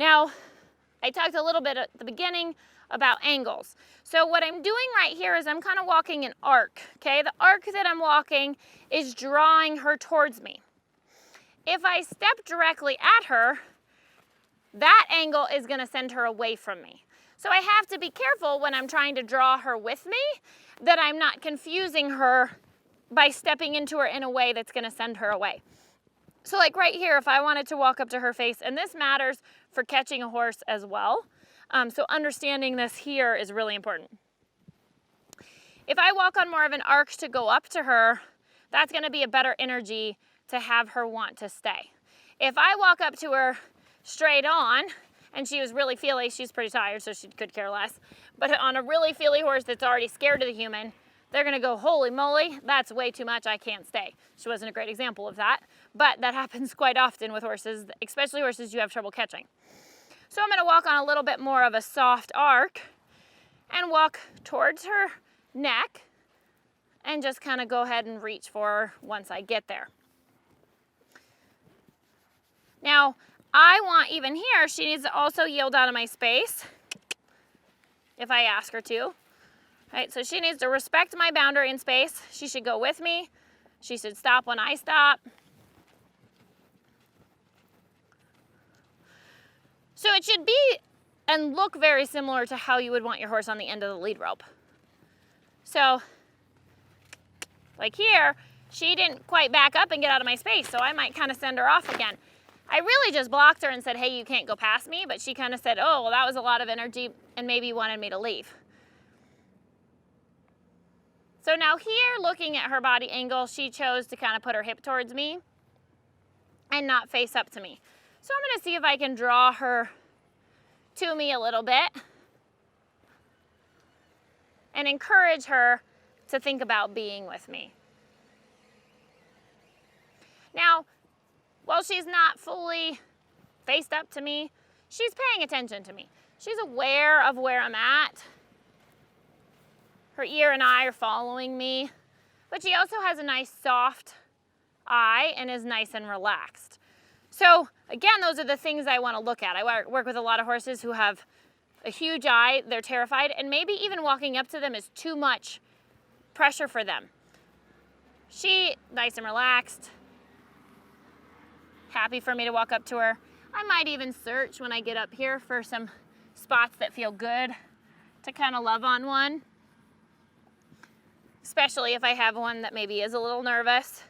Now, I talked a little bit at the beginning about angles. So what I'm doing right here is I'm kind of walking an arc, okay? The arc that I'm walking is drawing her towards me. If I step directly at her, that angle is going to send her away from me. So I have to be careful when I'm trying to draw her with me that I'm not confusing her by stepping into her in a way that's going to send her away. So like right here, if I wanted to walk up to her face, and this matters for catching a horse as well, so understanding this here is really important. If I walk on more of an arc to go up to her, that's going to be a better energy to have her want to stay. If I walk up to her straight on, and she was really feely, she's pretty tired, so she could care less, but on a really feely horse that's already scared of the human, they're going to go, holy moly, that's way too much, I can't stay. She wasn't a great example of that, but that happens quite often with horses, especially horses you have trouble catching. So I'm going to walk on a little bit more of a soft arc and walk towards her neck and just kind of go ahead and reach for her once I get there. Now, I want even here, she needs to also yield out of my space if I ask her to. Right, so she needs to respect my boundary in space. She should go with me. She should stop when I stop. So it should be and look very similar to how you would want your horse on the end of the lead rope. So, like here, she didn't quite back up and get out of my space, so I might kind of send her off again. I really just blocked her and said, hey, you can't go past me, but she kind of said, oh, well, that was a lot of energy and maybe wanted me to leave. So now here, looking at her body angle, she chose to kind of put her hip towards me and not face up to me. So I'm going to see if I can draw her to me a little bit and encourage her to think about being with me. Now, while she's not fully faced up to me, she's paying attention to me. She's aware of where I'm at. Her ear and eye are following me, but she also has a nice soft eye and is nice and relaxed. So again, those are the things I want to look at. I work with a lot of horses who have a huge eye, they're terrified, and maybe even walking up to them is too much pressure for them. She, nice and relaxed, happy for me to walk up to her. I might even search when I get up here for some spots that feel good to kind of love on one, especially if I have one that maybe is a little nervous.